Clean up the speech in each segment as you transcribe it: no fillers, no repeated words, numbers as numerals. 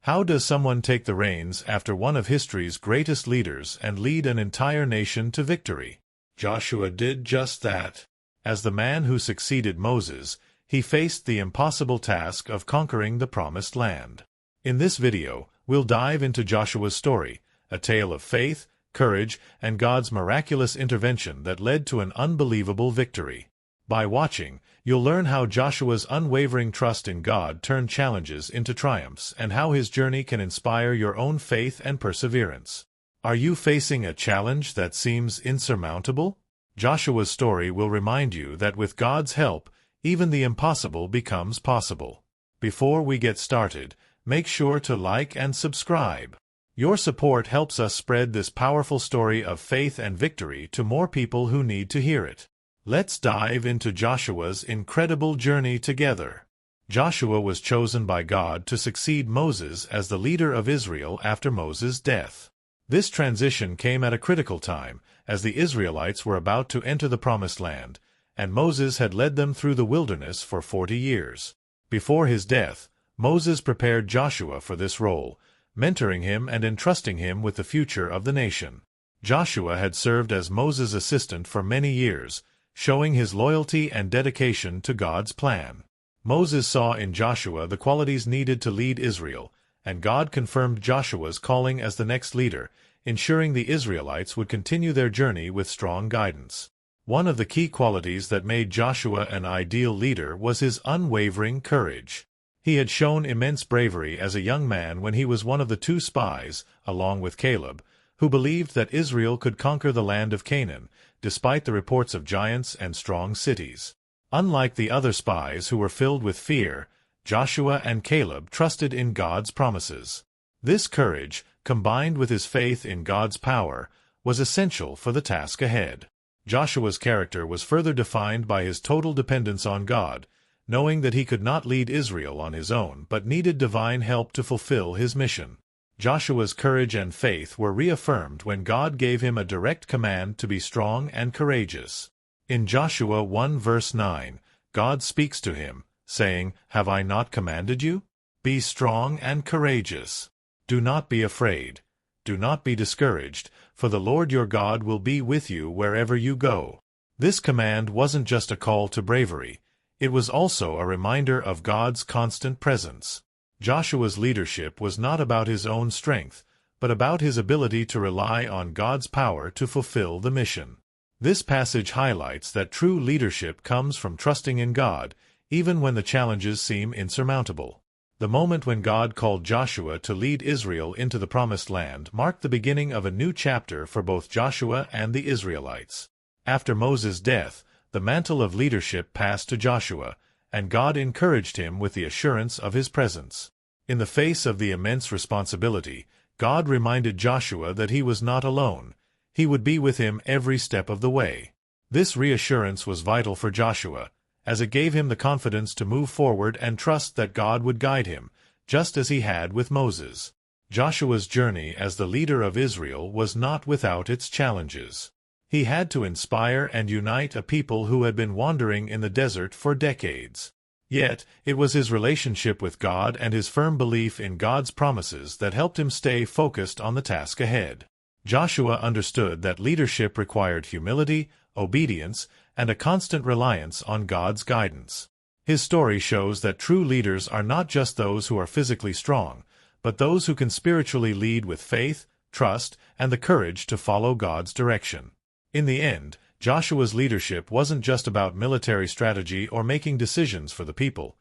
How does someone take the reins after one of history's greatest leaders and lead an entire nation to victory? Joshua did just that. As the man who succeeded Moses, he faced the impossible task of conquering the Promised Land. In this video, we'll dive into Joshua's story, a tale of faith, courage, and God's miraculous intervention that led to an unbelievable victory. By watching, you'll learn how Joshua's unwavering trust in God turned challenges into triumphs and how his journey can inspire your own faith and perseverance. Are you facing a challenge that seems insurmountable? Joshua's story will remind you that with God's help, even the impossible becomes possible. Before we get started, make sure to like and subscribe. Your support helps us spread this powerful story of faith and victory to more people who need to hear it. Let's dive into Joshua's incredible journey together. Joshua was chosen by God to succeed Moses as the leader of Israel after Moses' death. This transition came at a critical time, as the Israelites were about to enter the Promised Land, and Moses had led them through the wilderness for 40 years. Before his death, Moses prepared Joshua for this role, mentoring him and entrusting him with the future of the nation. Joshua had served as Moses' assistant for many years, showing his loyalty and dedication to God's plan. Moses saw in Joshua the qualities needed to lead Israel, and God confirmed Joshua's calling as the next leader, ensuring the Israelites would continue their journey with strong guidance. One of the key qualities that made Joshua an ideal leader was his unwavering courage. He had shown immense bravery as a young man when he was one of the 2 spies, along with Caleb, who believed that Israel could conquer the land of Canaan, despite the reports of giants and strong cities. Unlike the other spies who were filled with fear, Joshua and Caleb trusted in God's promises. This courage, combined with his faith in God's power, was essential for the task ahead. Joshua's character was further defined by his total dependence on God, knowing that he could not lead Israel on his own but needed divine help to fulfill his mission. Joshua's courage and faith were reaffirmed when God gave him a direct command to be strong and courageous. In Joshua 1 verse 9, God speaks to him, saying, "Have I not commanded you? Be strong and courageous. Do not be afraid. Do not be discouraged, for the Lord your God will be with you wherever you go." This command wasn't just a call to bravery. It was also a reminder of God's constant presence. Joshua's leadership was not about his own strength, but about his ability to rely on God's power to fulfill the mission. This passage highlights that true leadership comes from trusting in God, even when the challenges seem insurmountable. The moment when God called Joshua to lead Israel into the Promised Land marked the beginning of a new chapter for both Joshua and the Israelites. After Moses' death, the mantle of leadership passed to Joshua, and God encouraged him with the assurance of his presence. In the face of the immense responsibility, God reminded Joshua that he was not alone. He would be with him every step of the way. This reassurance was vital for Joshua, as it gave him the confidence to move forward and trust that God would guide him, just as he had with Moses. Joshua's journey as the leader of Israel was not without its challenges. He had to inspire and unite a people who had been wandering in the desert for decades. Yet, it was his relationship with God and his firm belief in God's promises that helped him stay focused on the task ahead. Joshua understood that leadership required humility, obedience, and a constant reliance on God's guidance. His story shows that true leaders are not just those who are physically strong, but those who can spiritually lead with faith, trust, and the courage to follow God's direction. In the end, Joshua's leadership wasn't just about military strategy or making decisions for the people.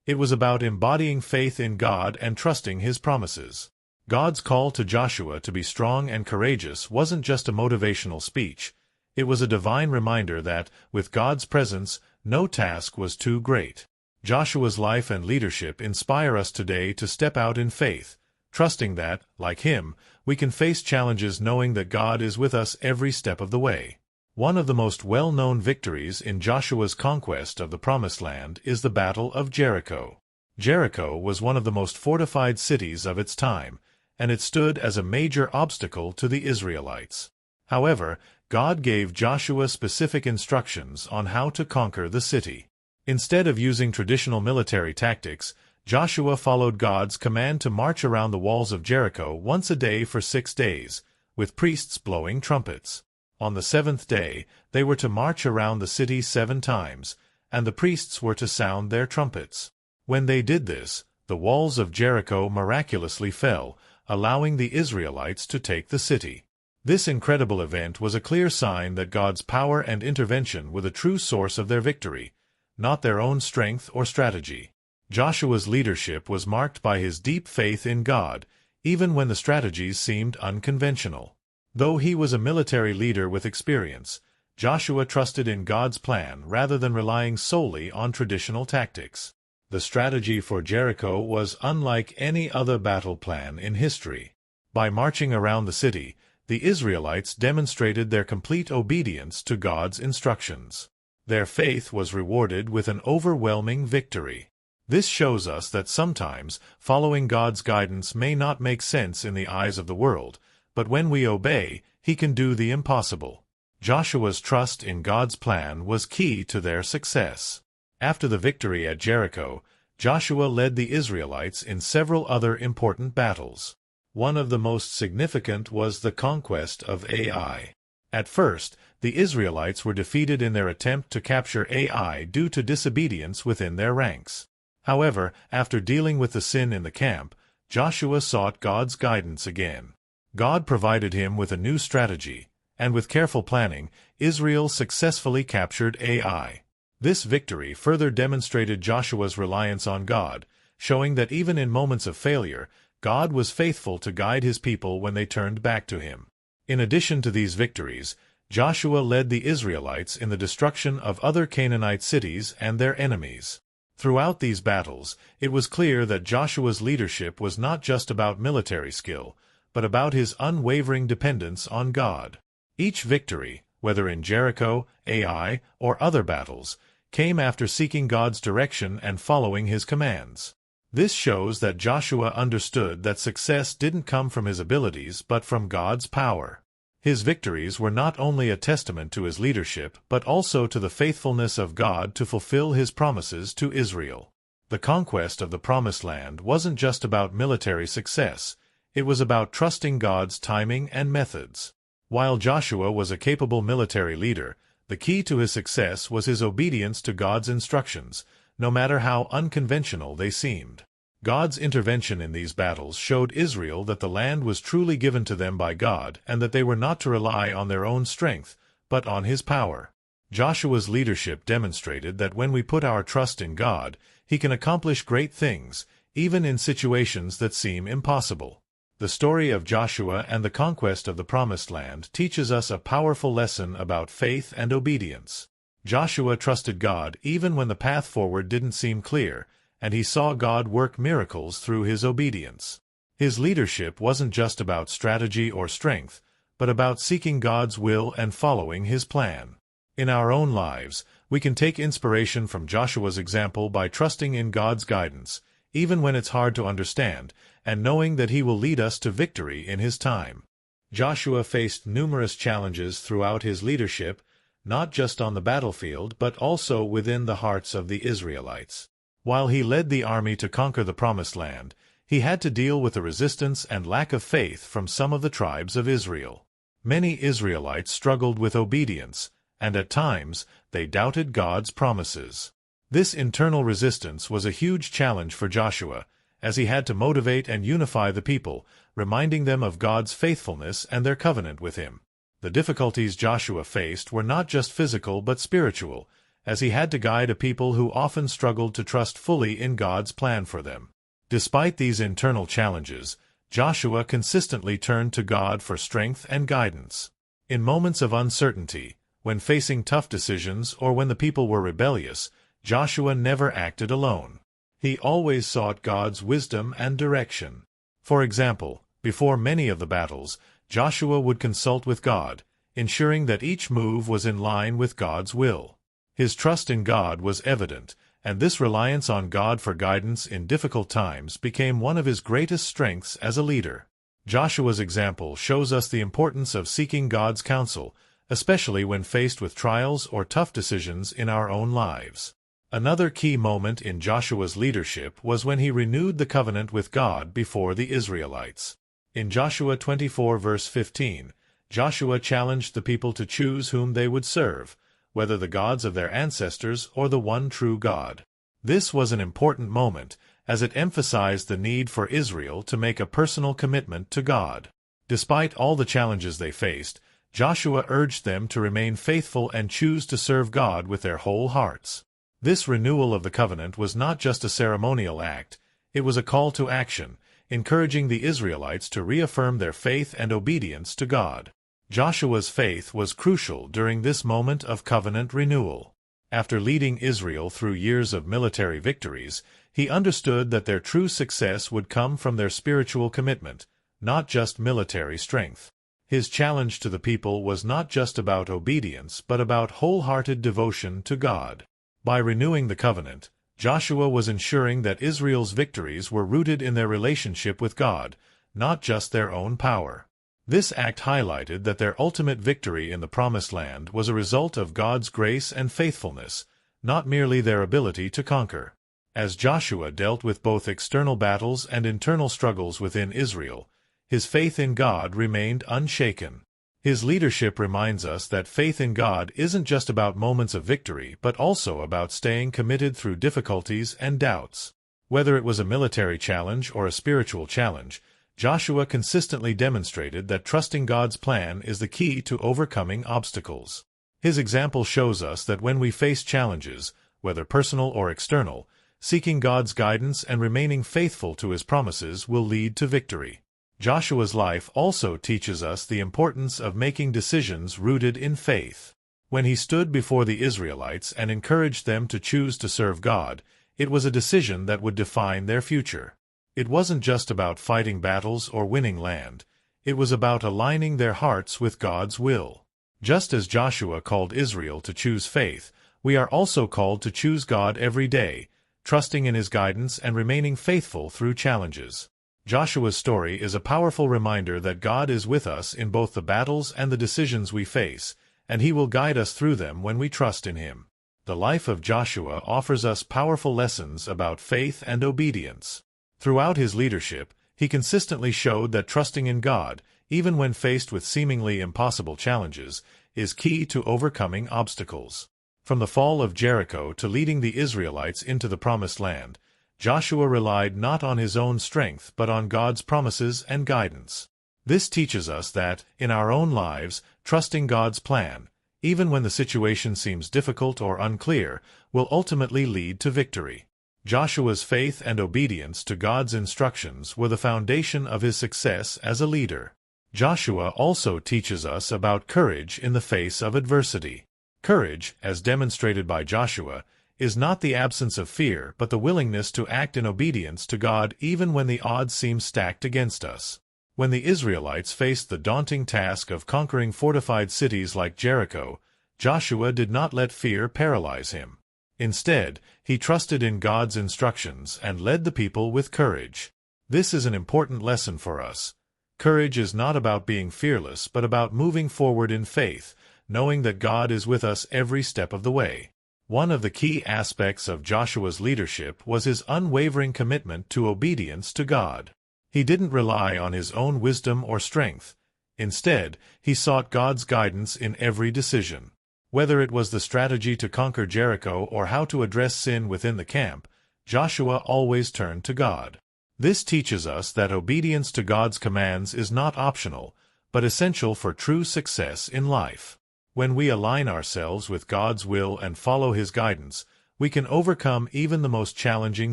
It was about embodying faith in God and trusting his promises. God's call to Joshua to be strong and courageous wasn't just a motivational speech. It was a divine reminder that, with God's presence, no task was too great. Joshua's life and leadership inspire us today to step out in faith, trusting that, like him, we can face challenges knowing that God is with us every step of the way. One of the most well-known victories in Joshua's conquest of the Promised Land is the Battle of Jericho. Jericho was one of the most fortified cities of its time, and it stood as a major obstacle to the Israelites. However, God gave Joshua specific instructions on how to conquer the city. Instead of using traditional military tactics, Joshua followed God's command to march around the walls of Jericho once a day for 6 days, with priests blowing trumpets. On the 7th day, they were to march around the city 7 times, and the priests were to sound their trumpets. When they did this, the walls of Jericho miraculously fell, allowing the Israelites to take the city. This incredible event was a clear sign that God's power and intervention were the true source of their victory, not their own strength or strategy. Joshua's leadership was marked by his deep faith in God, even when the strategies seemed unconventional. Though he was a military leader with experience, Joshua trusted in God's plan rather than relying solely on traditional tactics. The strategy for Jericho was unlike any other battle plan in history. By marching around the city, the Israelites demonstrated their complete obedience to God's instructions. Their faith was rewarded with an overwhelming victory. This shows us that sometimes following God's guidance may not make sense in the eyes of the world, but when we obey, He can do the impossible. Joshua's trust in God's plan was key to their success. After the victory at Jericho, Joshua led the Israelites in several other important battles. One of the most significant was the conquest of Ai. At first, the Israelites were defeated in their attempt to capture Ai due to disobedience within their ranks. However, after dealing with the sin in the camp, Joshua sought God's guidance again. God provided him with a new strategy, and with careful planning, Israel successfully captured Ai. This victory further demonstrated Joshua's reliance on God, showing that even in moments of failure, God was faithful to guide his people when they turned back to him. In addition to these victories, Joshua led the Israelites in the destruction of other Canaanite cities and their enemies. Throughout these battles, it was clear that Joshua's leadership was not just about military skill, but about his unwavering dependence on God. Each victory, whether in Jericho, Ai, or other battles, came after seeking God's direction and following his commands. This shows that Joshua understood that success didn't come from his abilities but from God's power. His victories were not only a testament to his leadership but also to the faithfulness of God to fulfill his promises to Israel. The conquest of the Promised Land wasn't just about military success, it was about trusting God's timing and methods. While Joshua was a capable military leader, the key to his success was his obedience to God's instructions, no matter how unconventional they seemed. God's intervention in these battles showed Israel that the land was truly given to them by God and that they were not to rely on their own strength, but on His power. Joshua's leadership demonstrated that when we put our trust in God, He can accomplish great things, even in situations that seem impossible. The story of Joshua and the conquest of the Promised Land teaches us a powerful lesson about faith and obedience. Joshua trusted God even when the path forward didn't seem clear, and he saw God work miracles through his obedience. His leadership wasn't just about strategy or strength, but about seeking God's will and following His plan. In our own lives, we can take inspiration from Joshua's example by trusting in God's guidance, even when it's hard to understand, and knowing that He will lead us to victory in His time. Joshua faced numerous challenges throughout his leadership, not just on the battlefield but also within the hearts of the Israelites. While he led the army to conquer the Promised Land, he had to deal with the resistance and lack of faith from some of the tribes of Israel. Many Israelites struggled with obedience, and at times they doubted God's promises. This internal resistance was a huge challenge for Joshua, as he had to motivate and unify the people, reminding them of God's faithfulness and their covenant with Him. The difficulties Joshua faced were not just physical but spiritual, as he had to guide a people who often struggled to trust fully in God's plan for them. Despite these internal challenges, Joshua consistently turned to God for strength and guidance. In moments of uncertainty, when facing tough decisions or when the people were rebellious, Joshua never acted alone. He always sought God's wisdom and direction. For example, before many of the battles, Joshua would consult with God, ensuring that each move was in line with God's will. His trust in God was evident, and this reliance on God for guidance in difficult times became one of his greatest strengths as a leader. Joshua's example shows us the importance of seeking God's counsel, especially when faced with trials or tough decisions in our own lives. Another key moment in Joshua's leadership was when he renewed the covenant with God before the Israelites. In Joshua 24 verse 15, Joshua challenged the people to choose whom they would serve, whether the gods of their ancestors or the one true God. This was an important moment, as it emphasized the need for Israel to make a personal commitment to God. Despite all the challenges they faced, Joshua urged them to remain faithful and choose to serve God with their whole hearts. This renewal of the covenant was not just a ceremonial act, it was a call to action, encouraging the Israelites to reaffirm their faith and obedience to God. Joshua's faith was crucial during this moment of covenant renewal. After leading Israel through years of military victories, he understood that their true success would come from their spiritual commitment, not just military strength. His challenge to the people was not just about obedience but about wholehearted devotion to God. By renewing the covenant, Joshua was ensuring that Israel's victories were rooted in their relationship with God, not just their own power. This act highlighted that their ultimate victory in the Promised Land was a result of God's grace and faithfulness, not merely their ability to conquer. As Joshua dealt with both external battles and internal struggles within Israel, his faith in God remained unshaken. His leadership reminds us that faith in God isn't just about moments of victory but also about staying committed through difficulties and doubts. Whether it was a military challenge or a spiritual challenge, Joshua consistently demonstrated that trusting God's plan is the key to overcoming obstacles. His example shows us that when we face challenges, whether personal or external, seeking God's guidance and remaining faithful to His promises will lead to victory. Joshua's life also teaches us the importance of making decisions rooted in faith. When he stood before the Israelites and encouraged them to choose to serve God, it was a decision that would define their future. It wasn't just about fighting battles or winning land. It was about aligning their hearts with God's will. Just as Joshua called Israel to choose faith, we are also called to choose God every day, trusting in His guidance and remaining faithful through challenges. Joshua's story is a powerful reminder that God is with us in both the battles and the decisions we face, and He will guide us through them when we trust in Him. The life of Joshua offers us powerful lessons about faith and obedience. Throughout his leadership, he consistently showed that trusting in God, even when faced with seemingly impossible challenges, is key to overcoming obstacles. From the fall of Jericho to leading the Israelites into the Promised Land, Joshua relied not on his own strength but on God's promises and guidance. This teaches us that, in our own lives, trusting God's plan, even when the situation seems difficult or unclear, will ultimately lead to victory. Joshua's faith and obedience to God's instructions were the foundation of his success as a leader. Joshua also teaches us about courage in the face of adversity. Courage, as demonstrated by Joshua, is not the absence of fear but the willingness to act in obedience to God even when the odds seem stacked against us. When the Israelites faced the daunting task of conquering fortified cities like Jericho, Joshua did not let fear paralyze him. Instead, he trusted in God's instructions and led the people with courage. This is an important lesson for us. Courage is not about being fearless but about moving forward in faith, knowing that God is with us every step of the way. One of the key aspects of Joshua's leadership was his unwavering commitment to obedience to God. He didn't rely on his own wisdom or strength. Instead, he sought God's guidance in every decision. Whether it was the strategy to conquer Jericho or how to address sin within the camp, Joshua always turned to God. This teaches us that obedience to God's commands is not optional, but essential for true success in life. When we align ourselves with God's will and follow His guidance, we can overcome even the most challenging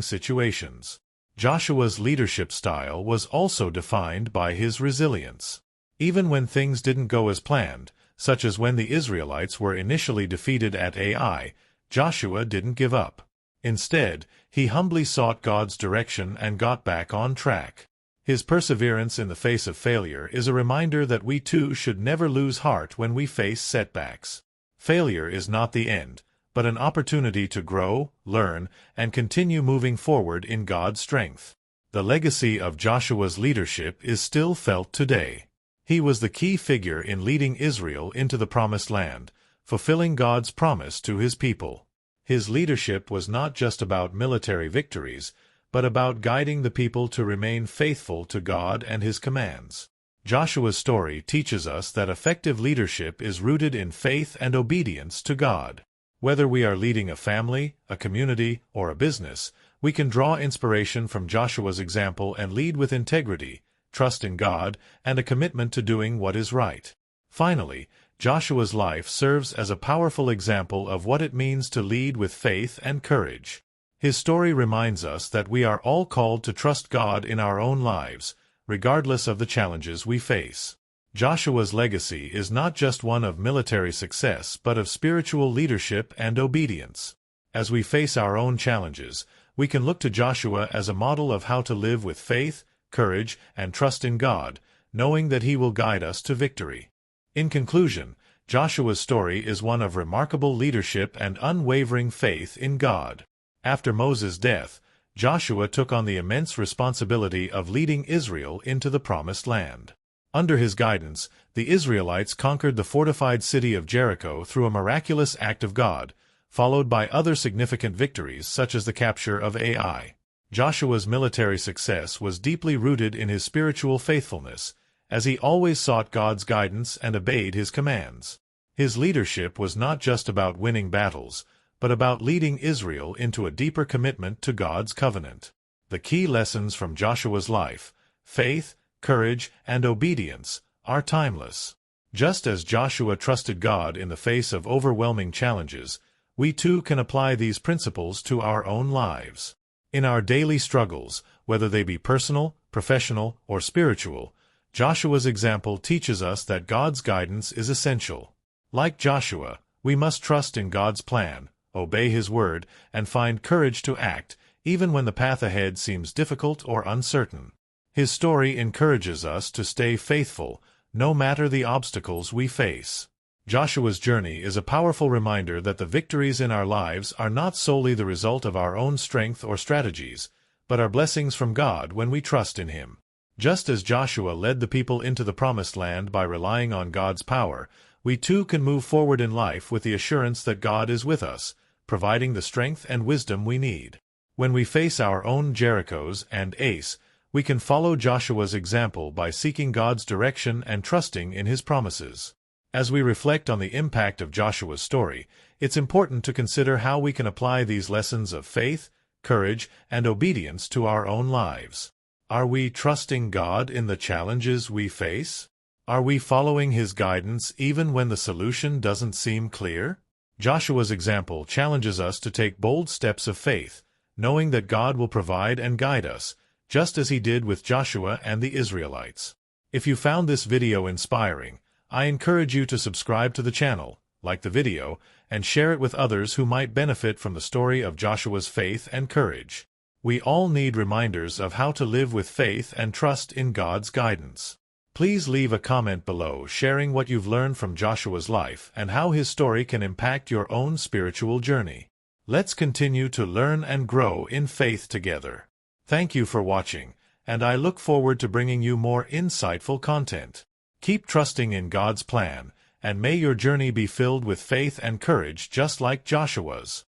situations. Joshua's leadership style was also defined by his resilience. Even when things didn't go as planned, such as when the Israelites were initially defeated at Ai, Joshua didn't give up. Instead, he humbly sought God's direction and got back on track. His perseverance in the face of failure is a reminder that we too should never lose heart when we face setbacks. Failure is not the end, but an opportunity to grow, learn, and continue moving forward in God's strength. The legacy of Joshua's leadership is still felt today. He was the key figure in leading Israel into the Promised Land, fulfilling God's promise to His people. His leadership was not just about military victories, but about guiding the people to remain faithful to God and His commands. Joshua's story teaches us that effective leadership is rooted in faith and obedience to God. Whether we are leading a family, a community, or a business, we can draw inspiration from Joshua's example and lead with integrity, trust in God, and a commitment to doing what is right. Finally, Joshua's life serves as a powerful example of what it means to lead with faith and courage. His story reminds us that we are all called to trust God in our own lives, regardless of the challenges we face. Joshua's legacy is not just one of military success but of spiritual leadership and obedience. As we face our own challenges, we can look to Joshua as a model of how to live with faith, courage, and trust in God, knowing that He will guide us to victory. In conclusion, Joshua's story is one of remarkable leadership and unwavering faith in God. After Moses' death, Joshua took on the immense responsibility of leading Israel into the Promised Land. Under his guidance, the Israelites conquered the fortified city of Jericho through a miraculous act of God, followed by other significant victories such as the capture of Ai. Joshua's military success was deeply rooted in his spiritual faithfulness, as he always sought God's guidance and obeyed His commands. His leadership was not just about winning battles, but about leading Israel into a deeper commitment to God's covenant. The key lessons from Joshua's life, faith, courage, and obedience, are timeless. Just as Joshua trusted God in the face of overwhelming challenges, we too can apply these principles to our own lives. In our daily struggles, whether they be personal, professional, or spiritual, Joshua's example teaches us that God's guidance is essential. Like Joshua, we must trust in God's plan, obey His word, and find courage to act, even when the path ahead seems difficult or uncertain. His story encourages us to stay faithful, no matter the obstacles we face. Joshua's journey is a powerful reminder that the victories in our lives are not solely the result of our own strength or strategies, but are blessings from God when we trust in Him. Just as Joshua led the people into the Promised Land by relying on God's power, we too can move forward in life with the assurance that God is with us, providing the strength and wisdom we need. When we face our own Jerichos and Ais, we can follow Joshua's example by seeking God's direction and trusting in His promises. As we reflect on the impact of Joshua's story, it's important to consider how we can apply these lessons of faith, courage, and obedience to our own lives. Are we trusting God in the challenges we face? Are we following His guidance even when the solution doesn't seem clear? Joshua's example challenges us to take bold steps of faith, knowing that God will provide and guide us, just as He did with Joshua and the Israelites. If you found this video inspiring, I encourage you to subscribe to the channel, like the video, and share it with others who might benefit from the story of Joshua's faith and courage. We all need reminders of how to live with faith and trust in God's guidance. Please leave a comment below sharing what you've learned from Joshua's life and how his story can impact your own spiritual journey. Let's continue to learn and grow in faith together. Thank you for watching, and I look forward to bringing you more insightful content. Keep trusting in God's plan, and may your journey be filled with faith and courage just like Joshua's.